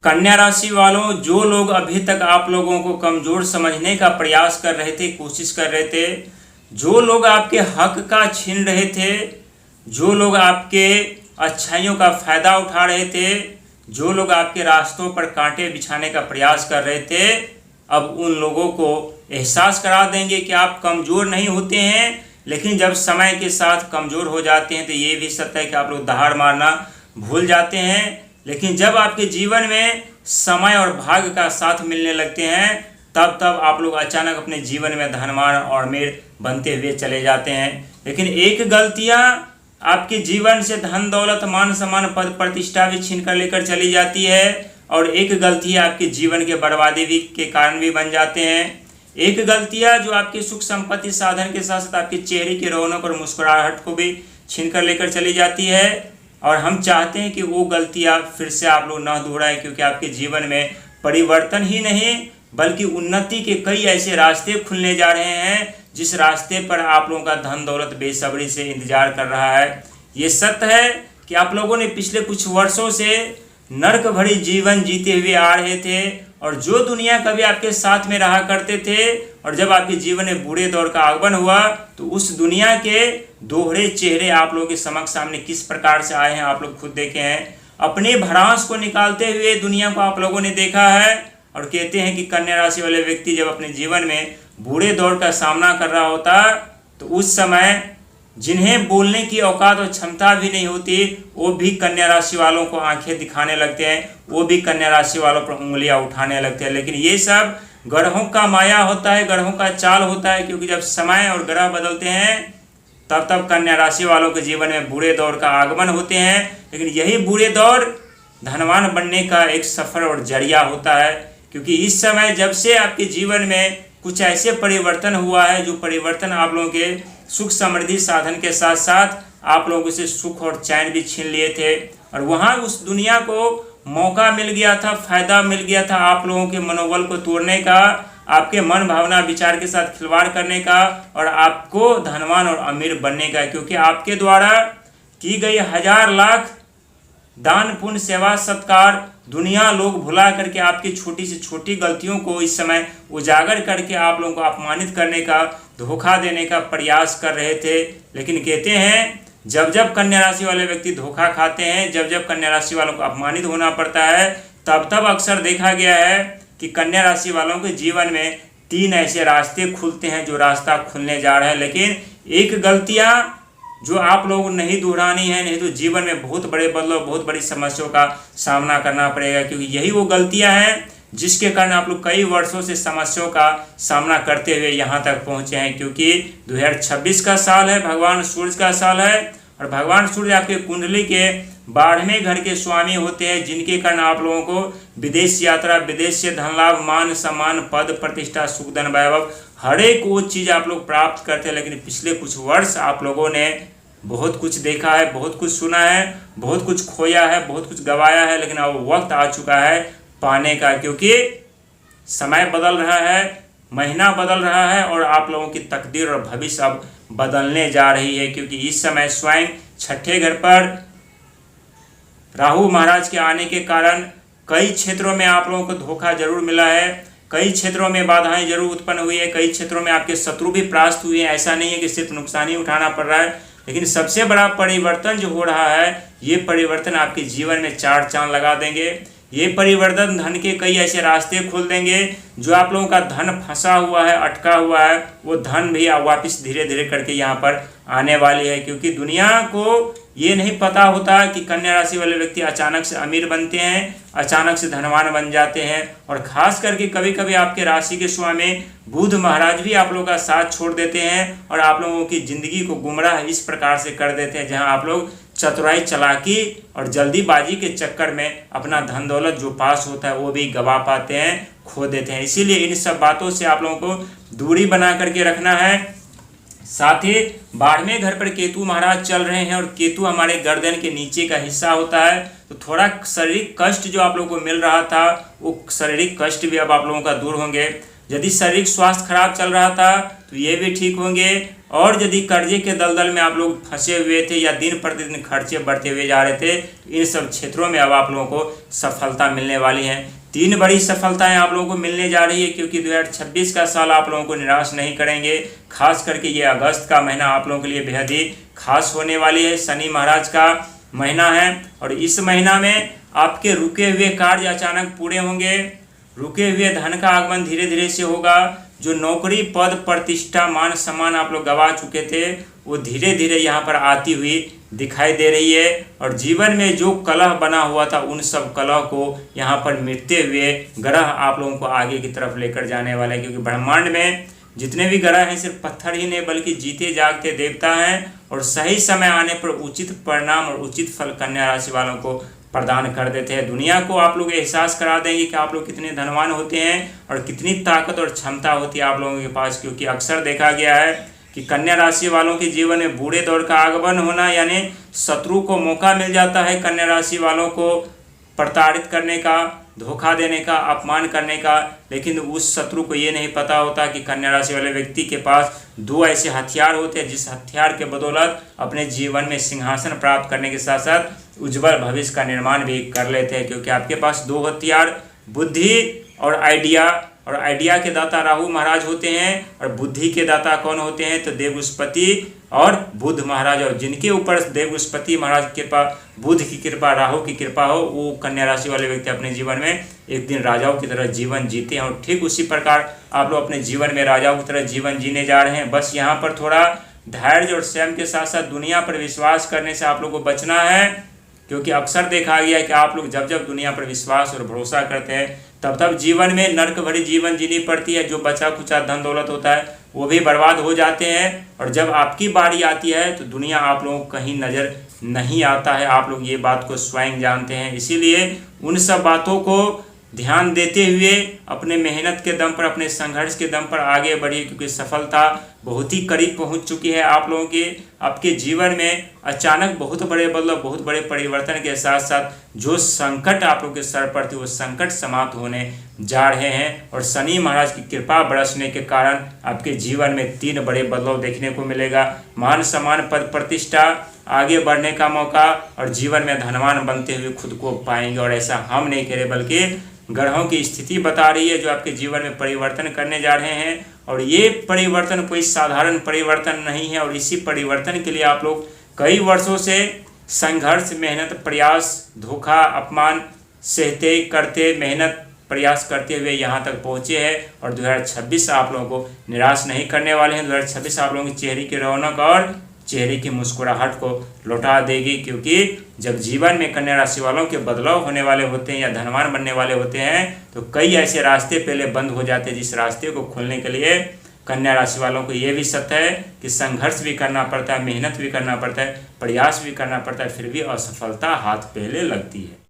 कन्या राशि वालों, जो लोग अभी तक आप लोगों को कमजोर समझने का प्रयास कर रहे थे, कोशिश कर रहे थे, जो लोग आपके हक का छीन रहे थे, जो लोग आपके अच्छाइयों का फायदा उठा रहे थे, जो लोग आपके रास्तों पर कांटे बिछाने का प्रयास कर रहे थे, अब उन लोगों को एहसास करा देंगे कि आप कमजोर नहीं होते हैं, लेकिन जब समय के साथ कमजोर हो जाते हैं तो ये भी सत्य है कि आप लोग दहाड़ मारना भूल जाते हैं। लेकिन जब आपके जीवन में समय और भाग्य का साथ मिलने लगते हैं, तब आप लोग अचानक अपने जीवन में धनवान और अमीर बनते हुए चले जाते हैं। लेकिन एक गलतियां आपके जीवन से धन दौलत मान सम्मान पद प्रतिष्ठा भी छीन कर लेकर चली जाती है, और एक गलती आपके जीवन के बर्बादी भी के कारण भी बन जाते हैं। एक गलतियां जो आपके सुख संपत्ति साधन के साथ साथ आपके चेहरे की रौनक और मुस्कुराहट को भी छीन कर लेकर चली जाती है। और हम चाहते हैं कि वो गलतियां फिर से आप लोग ना दोहराएं, क्योंकि आपके जीवन में परिवर्तन ही नहीं बल्कि उन्नति के कई ऐसे रास्ते खुलने जा रहे हैं, जिस रास्ते पर आप लोगों का धन दौलत बेसब्री से इंतजार कर रहा है। ये सत्य है कि आप लोगों ने पिछले कुछ वर्षों से नर्क भरी जीवन जीते हुए आ रहे थे, और जो दुनिया कभी आपके साथ में रहा करते थे, और जब आपके जीवन में बुरे दौर का आगमन हुआ तो उस दुनिया के दोहरे चेहरे आप लोगों के समक्ष सामने किस प्रकार से आए हैं आप लोग खुद देखे हैं। अपने भ्रांस को निकालते हुए दुनिया को आप लोगों ने देखा है, और कहते हैं कि कन्या राशि वाले व्यक्ति जब अपने जीवन में बुरे दौर का सामना कर रहा होता तो उस समय जिन्हें बोलने की औकात और क्षमता भी नहीं होती, वो भी कन्या राशि वालों को आंखें दिखाने लगते हैं, वो भी कन्या राशि वालों पर उंगलियां उठाने लगते हैं। लेकिन ये सब ग्रहों का माया होता है, ग्रहों का चाल होता है, क्योंकि जब समय और ग्रह बदलते हैं तब कन्या राशि वालों के जीवन में बुरे दौर का आगमन होते हैं। लेकिन यही बुरे दौर धनवान बनने का एक सफर और जरिया होता है, क्योंकि इस समय जब से आपके जीवन में कुछ ऐसे परिवर्तन हुआ है, जो परिवर्तन आप लोगों के सुख समृद्धि साधन के साथ साथ आप लोगों से सुख और चैन भी छीन लिए थे, और वहाँ उस दुनिया को मौका मिल गया था, फायदा मिल गया था आप लोगों के मनोबल को तोड़ने का, आपके मन भावना विचार के साथ खिलवाड़ करने का, और आपको धनवान और अमीर बनने का। क्योंकि आपके द्वारा की गई हजार लाख दान पुण्य सेवा सत्कार दुनिया लोग भुला करके आपकी छोटी से छोटी गलतियों को इस समय उजागर करके आप लोगों को अपमानित करने का, धोखा देने का प्रयास कर रहे थे। लेकिन कहते हैं जब जब कन्या राशि वाले व्यक्ति धोखा खाते हैं, जब जब कन्या राशि वालों को अपमानित होना पड़ता है, तब अक्सर देखा गया है कि कन्या राशि वालों के जीवन में तीन ऐसे रास्ते खुलते हैं जो रास्ता खुलने जा रहा है। लेकिन एक गलतियां जो आप लोग नहीं दोहरानी है, नहीं तो जीवन में बहुत बड़े बदलाव, बहुत बड़ी समस्याओं का सामना करना पड़ेगा, क्योंकि यही वो गलतियां हैं जिसके कारण आप लोग कई वर्षों से समस्याओं का सामना करते हुए यहाँ तक पहुँचे हैं। क्योंकि 2026 का साल है, भगवान सूर्य का साल है, और भगवान सूर्य आपके कुंडली के 12वें घर के स्वामी होते हैं, जिनके कारण आप लोगों को विदेश यात्रा, विदेश से धन लाभ, मान सम्मान, पद प्रतिष्ठा, सुख धन वैभव, हर एक वो चीज़ आप लोग प्राप्त करते हैं। लेकिन पिछले कुछ वर्ष आप लोगों ने बहुत कुछ देखा है, बहुत कुछ सुना है, बहुत कुछ खोया है, बहुत कुछ गवाया है, लेकिन अब वक्त आ चुका है पाने का, क्योंकि समय बदल रहा है, महीना बदल रहा है, और आप लोगों की तकदीर और भविष्य अब बदलने जा रही है। क्योंकि इस समय स्वयं छठे घर पर राहु महाराज के आने के कारण कई क्षेत्रों में आप लोगों को धोखा जरूर मिला है, कई क्षेत्रों में बाधाएं जरूर उत्पन्न हुई है, कई क्षेत्रों में आपके शत्रु भी परास्त हुए हैं। ऐसा नहीं है कि सिर्फ नुकसान ही उठाना पड़ रहा है, लेकिन सबसे बड़ा परिवर्तन जो हो रहा है, ये परिवर्तन आपके जीवन में चार चांद लगा देंगे। ये परिवर्तन धन के कई ऐसे रास्ते खोल देंगे, जो आप लोगों का धन फंसा हुआ है, अटका हुआ है, वो धन भी वापस धीरे धीरे करके यहाँ पर आने वाली है। क्योंकि दुनिया को ये नहीं पता होता कि कन्या राशि वाले व्यक्ति अचानक से अमीर बनते हैं, अचानक से धनवान बन जाते हैं, और खास करके कभी कभी आपके राशि के स्वामी बुध महाराज भी आप लोगों का साथ छोड़ देते हैं, और आप लोगों की जिंदगी को गुमराह इस प्रकार से कर देते हैं, जहां आप लोग चतुराई, चालाकी और जल्दीबाजी के चक्कर में अपना धन दौलत जो पास होता है वो भी गवा पाते हैं, खो देते हैं। इसीलिए इन सब बातों से आप लोगों को दूरी बना करके रखना है। साथ ही 12वें घर पर केतु महाराज चल रहे हैं, और केतु हमारे गर्दन के नीचे का हिस्सा होता है, तो थोड़ा शारीरिक कष्ट जो आप लोगों को मिल रहा था, वो शारीरिक कष्ट भी अब आप लोगों का दूर होंगे। यदि शारीरिक स्वास्थ्य खराब चल रहा था तो ये भी ठीक होंगे। और यदि कर्जे के दलदल में आप लोग फंसे हुए थे या दिन प्रतिदिन खर्चे बढ़ते हुए जा रहे थे, इन सब क्षेत्रों में अब आप लोगों को सफलता मिलने वाली है। 3 बड़ी सफलताएं आप लोगों को मिलने जा रही है, क्योंकि 2026 का साल आप लोगों को निराश नहीं करेंगे। खास करके ये अगस्त का महीना आप लोगों के लिए बेहद ही खास होने वाली है। शनि महाराज का महीना है और इस महीना में आपके रुके हुए कार्य अचानक पूरे होंगे। रुके हुए धन का आगमन धीरे धीरे से होगा। जो नौकरी, पद, प्रतिष्ठा, मान सम्मान आप लोग गवा चुके थे, वो धीरे धीरे यहाँ पर आती हुई दिखाई दे रही है। और जीवन में जो कलह बना हुआ था, उन सब कलह को यहाँ पर मिटते हुए ग्रह आप लोगों को आगे की तरफ लेकर जाने वाले हैं। क्योंकि ब्रह्मांड में जितने भी ग्रह हैं सिर्फ पत्थर ही नहीं बल्कि जीते जागते देवता हैं, और सही समय आने पर उचित परिणाम और उचित फल कन्या राशि वालों को प्रदान कर देते हैं। दुनिया को आप लोग एहसास करा देंगे कि आप लोग कितने धनवान होते हैं और कितनी ताकत और क्षमता होती है आप लोगों के पास। क्योंकि अक्सर देखा गया है कि कन्या राशि वालों के जीवन में बुरे दौर का आगमन होना, यानी शत्रु को मौका मिल जाता है कन्या राशि वालों को प्रताड़ित करने का, धोखा देने का, अपमान करने का। लेकिन उस शत्रु को ये नहीं पता होता कि कन्या राशि वाले व्यक्ति के पास 2 ऐसे हथियार होते हैं जिस हथियार के बदौलत अपने जीवन में सिंहासन प्राप्त करने के साथ साथ उज्जवल भविष्य का निर्माण भी कर लेते हैं। क्योंकि आपके पास 2 हथियार, बुद्धि और आइडिया। और आइडिया के दाता राहु महाराज होते हैं और बुद्धि के दाता कौन होते हैं, तो देवस्पति और बुध महाराज। और जिनके ऊपर देवस्पति महाराज की कृपा, बुध की कृपा, राहु की कृपा हो, वो कन्या राशि वाले व्यक्ति अपने जीवन में एक दिन राजाओं की तरह जीवन जीते हैं। और ठीक उसी प्रकार आप लोग अपने जीवन में राजाओं की तरह जीवन जीने जा रहे हैं। बस यहाँ पर थोड़ा धैर्य और संयम के साथ साथ दुनिया पर विश्वास करने से आप लोग को बचना है। क्योंकि अक्सर देखा गया है कि आप लोग जब जब दुनिया पर विश्वास और भरोसा करते हैं तब तब जीवन में नर्क भरी जीवन जीनी पड़ती है। जो बचा खुचा धन दौलत होता है वो भी बर्बाद हो जाते हैं। और जब आपकी बारी आती है तो दुनिया आप लोगों को कहीं नज़र नहीं आता है। आप लोग ये बात को स्वयं जानते हैं। इसीलिए उन सब बातों को ध्यान देते हुए अपने मेहनत के दम पर, अपने संघर्ष के दम पर आगे बढ़िए। क्योंकि सफलता बहुत ही करीब पहुंच चुकी है आप लोगों के। आपके जीवन में अचानक बहुत बड़े बदलाव, बहुत बड़े परिवर्तन के साथ साथ जो संकट आप लोगों के सर पर थे वो संकट समाप्त होने जा रहे हैं। और शनि महाराज की कृपा बरसने के कारण आपके जीवन में 3 बड़े बदलाव देखने को मिलेगा। मान सम्मान, पद प्रतिष्ठा, आगे बढ़ने का मौका और जीवन में धनवान बनते हुए खुद को पाएंगे। और ऐसा हम नहीं कह रहे बल्कि ग्रहों की स्थिति बता रही है जो आपके जीवन में परिवर्तन करने जा रहे हैं। और ये परिवर्तन कोई साधारण परिवर्तन नहीं है। और इसी परिवर्तन के लिए आप लोग कई वर्षों से संघर्ष, मेहनत, प्रयास, धोखा, अपमान सहते करते, मेहनत प्रयास करते हुए यहाँ तक पहुँचे हैं। और 2026 आप लोगों को निराश नहीं करने वाले हैं। 2026 आप लोगों की चेहरे की रौनक और चेहरे की मुस्कुराहट को लौटा देगी। क्योंकि जब जीवन में कन्या राशि वालों के बदलाव होने वाले होते हैं या धनवान बनने वाले होते हैं तो कई ऐसे रास्ते पहले बंद हो जाते हैं जिस रास्ते को खोलने के लिए कन्या राशि वालों को ये भी सत्य है कि संघर्ष भी करना पड़ता है, मेहनत भी करना पड़ता है, प्रयास भी करना पड़ता है, फिर भी असफलता हाथ पहले लगती है।